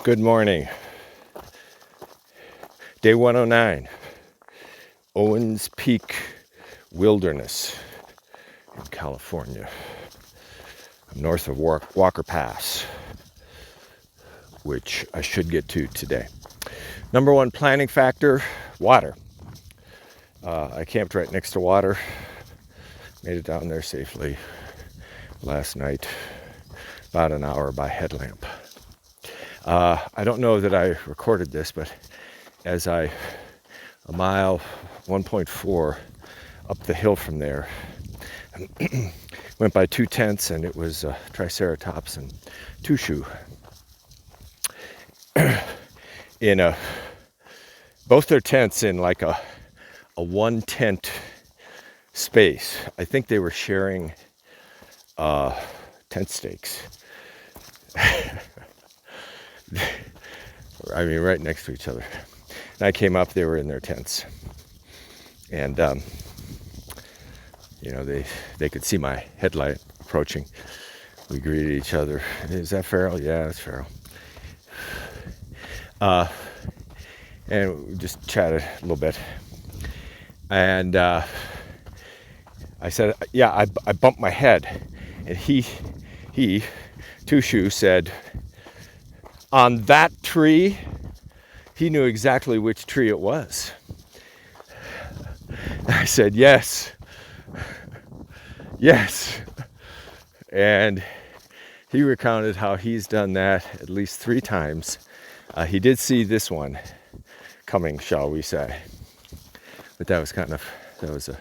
Good morning. Day 109, Owens Peak Wilderness in California. I'm north of Walker Pass, which I should get to today. Number one planning factor, water. I camped right next to water, made it down there safely last night, about an hour by headlamp. I don't know that I recorded this, but as a mile 1.4 up the hill from there, went by two tents, and it was Triceratops and Two Shoe in both their tents in like a one tent space. I think they were sharing tent stakes. I mean, right next to each other. And I came up, they were in their tents. And, they could see my headlight approaching. We greeted each other. Is that Farrell? Yeah, that's Farrell. And we just chatted a little bit. And I said, yeah, I bumped my head. And he, Two Shoe, said, on that tree, he knew exactly which tree it was. I said, yes. And he recounted how he's done that at least 3 times. He did see this one coming, shall we say. But that was a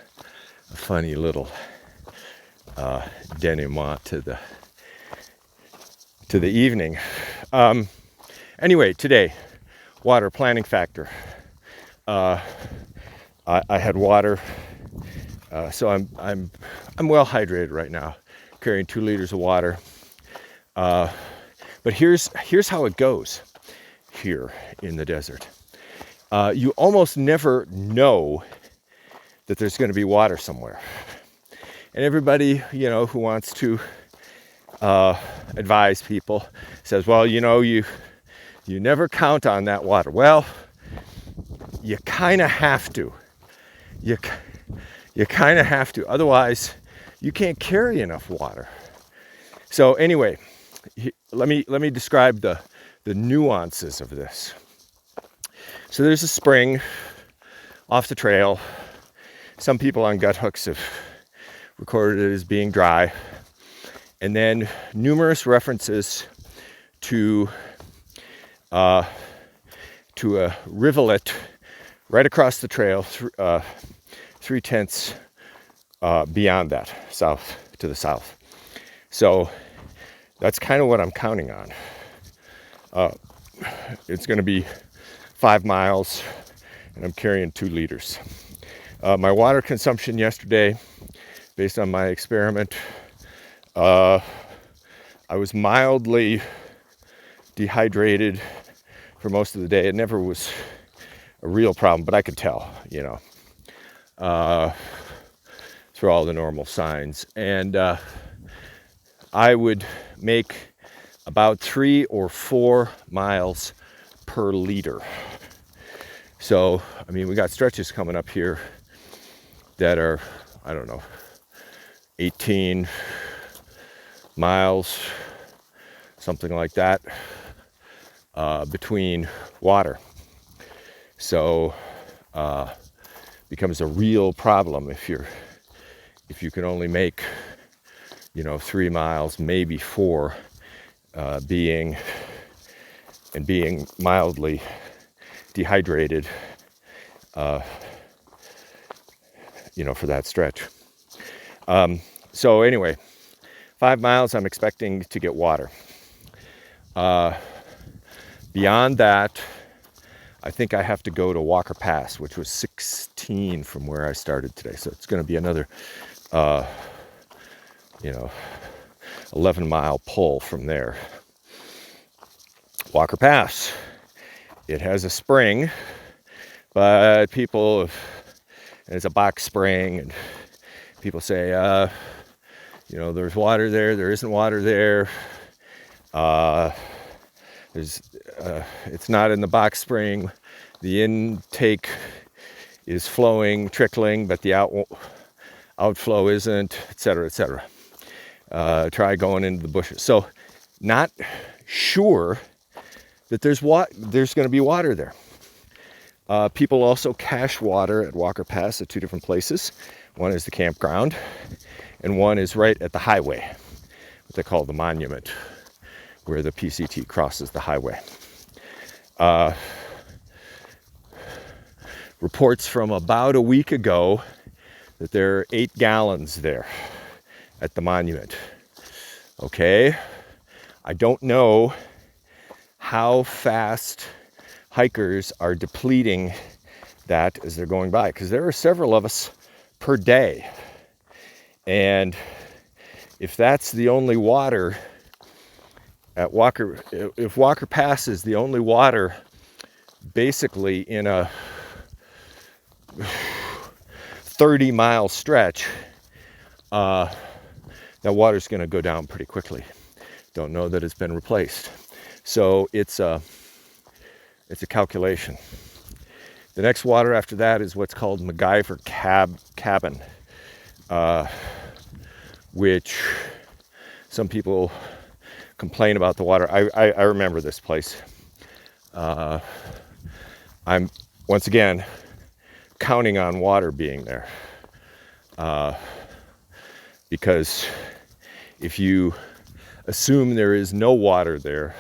funny little denouement to the evening. Anyway, today, water planning factor. I had water, so I'm well hydrated right now, carrying 2 liters of water. But here's how it goes here in the desert. You almost never know that there's going to be water somewhere, and everybody who wants to advise people says, well, you never count on that water. Well, you kind of have to. You kind of have to. Otherwise, you can't carry enough water. So anyway, let me describe the nuances of this. So there's a spring off the trail. Some people on gut hooks have recorded it as being dry. And then numerous references to a rivulet right across the trail, 3 tents beyond that, to the south. So that's kind of what I'm counting on. It's going to be 5 miles, and I'm carrying 2 liters. My water consumption yesterday, based on my experiment, I was mildly dehydrated for most of the day. It never was a real problem, but I could tell, through all the normal signs. And I would make about 3 or 4 miles per liter. So, I mean, we got stretches coming up here that are, 18 miles, something like that, between water. So becomes a real problem if you can only make 3 miles, maybe 4, being mildly dehydrated, for that stretch. So anyway, 5 miles, I'm expecting to get water. Beyond that, I think I have to go to Walker Pass, which was 16 from where I started today. So it's going to be another, 11-mile pull from there. Walker Pass. It has a spring, but and it's a box spring, and people say, there's water there isn't water there. It's not in the box spring. The intake is flowing, trickling, but the outflow isn't, etc., etc. Try going into the bushes. So, not sure that there's going to be water there. People also cache water at Walker Pass at two different places. One is the campground, and one is right at the highway, what they call the monument, where the PCT crosses the highway. Reports from about a week ago that there are 8 gallons there at the monument. Okay, I don't know how fast hikers are depleting that as they're going by, because there are several of us per day. And if that's the only water at Walker, if Walker Pass is the only water basically in a 30-mile stretch, that water's going to go down pretty quickly. Don't know that it's been replaced. So it's a calculation. The next water after that is what's called MacGyver Cabin, which some people complain about the water. I remember this place. I'm once again counting on water being there, because if you assume there is no water there,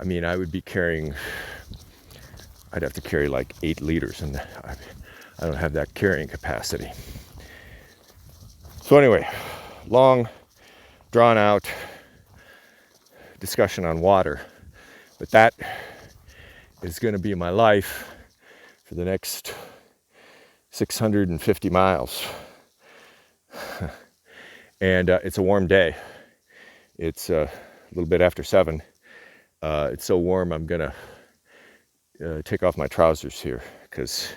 I mean, I would be carrying, I'd have to carry like 8 liters, and I don't have that carrying capacity. So anyway, long, drawn out discussion on water, but that is going to be my life for the next 650 miles. And it's a warm day. It's a little bit after 7. It's so warm I'm gonna take off my trousers here, because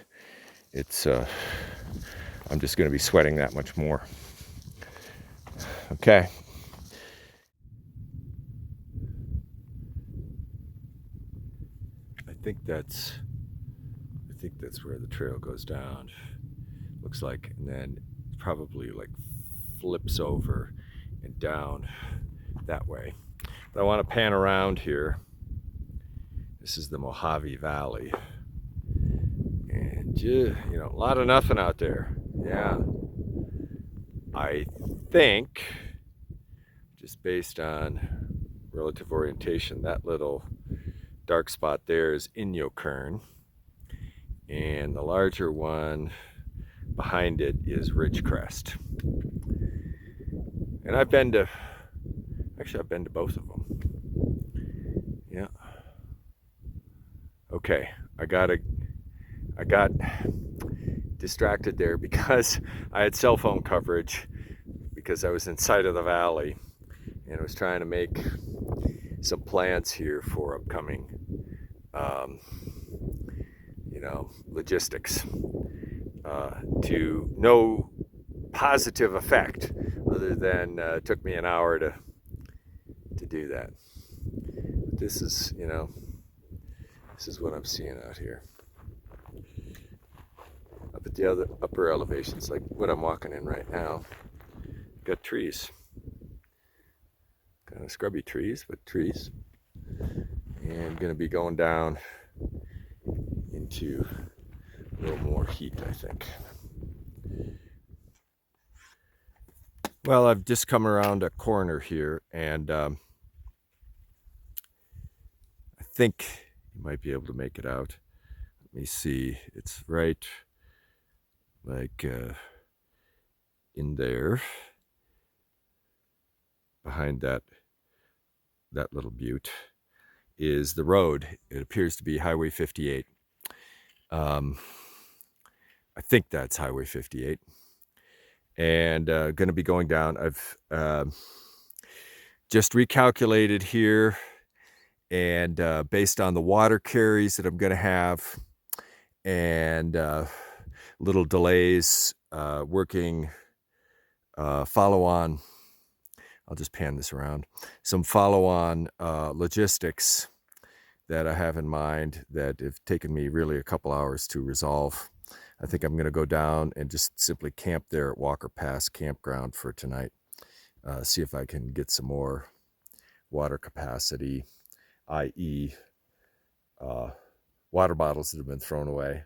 it's I'm just gonna be sweating that much more. Okay. I think that's where the trail goes down. Looks like, and then probably like flips over and down that way. But I want to pan around here. This is the Mojave Valley, and you know, a lot of nothing out there. Yeah, I think, just based on relative orientation, that little dark spot there is Inyokern, and the larger one behind it is Ridgecrest. And I've been to both of them. Yeah. Okay, I got distracted there because I had cell phone coverage, because I was in sight of the valley, and I was trying to make some plans here for upcoming logistics, to no positive effect, other than it took me an hour to do that. But this is what I'm seeing out here. Up at the upper elevations, like what I'm walking in right now, got trees. Kind of scrubby trees, but trees. And I'm gonna be going down into a little more heat, I think. Well, I've just come around a corner here, and I think you might be able to make it out. Let me see. It's right like in there, behind that little butte, is the road. It appears to be Highway 58. I think that's Highway 58. And going to be going down. I've just recalculated here, and based on the water carries that I'm going to have, and little delays, working follow-on, I'll just pan this around, some follow-on logistics that I have in mind that have taken me really a couple hours to resolve. I think I'm going to go down and just simply camp there at Walker Pass Campground for tonight. See if I can get some more water capacity, i.e. Water bottles that have been thrown away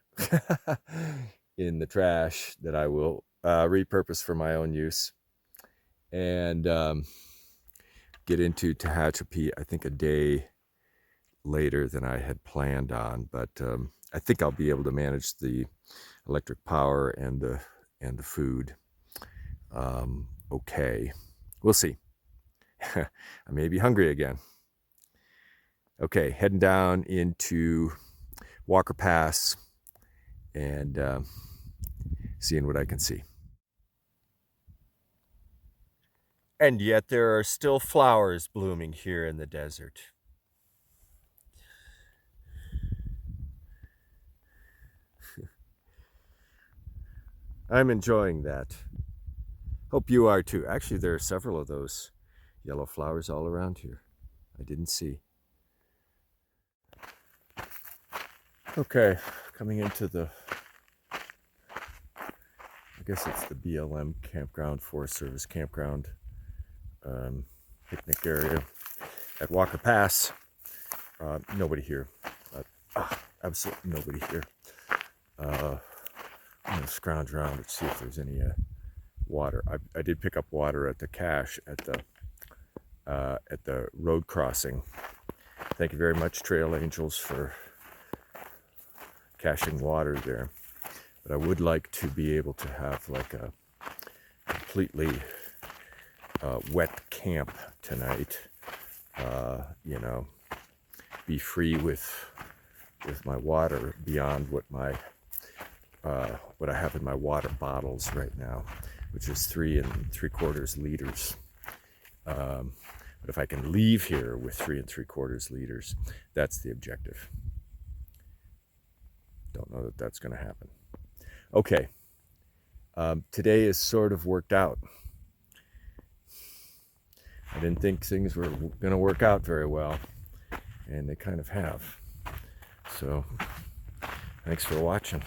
in the trash that I will repurpose for my own use, and get into Tehachapi, I think a day later than I had planned on, but I think I'll be able to manage the electric power and the food okay. We'll see. I may be hungry again. Okay, heading down into Walker Pass and seeing what I can see. And yet there are still flowers blooming here in the desert. I'm enjoying that. Hope you are too. Actually, there are several of those yellow flowers all around here. I didn't see. Okay, coming into the, I guess it's the BLM campground, Forest Service campground, picnic area at Walker Pass. Nobody here. Absolutely nobody here. I'm gonna scrounge around and see if there's any water. I did pick up water at the cache at the road crossing. Thank you very much, Trail Angels, for caching water there. But I would like to be able to have like a completely wet camp tonight. You know, be free with my water beyond what what I have in my water bottles right now, which is 3 3/4 liters. But if I can leave here with 3 3/4 liters, that's the objective. Don't know that that's going to happen. Okay, today is sort of worked out. I didn't think things were going to work out very well, and they kind of have. So, thanks for watching.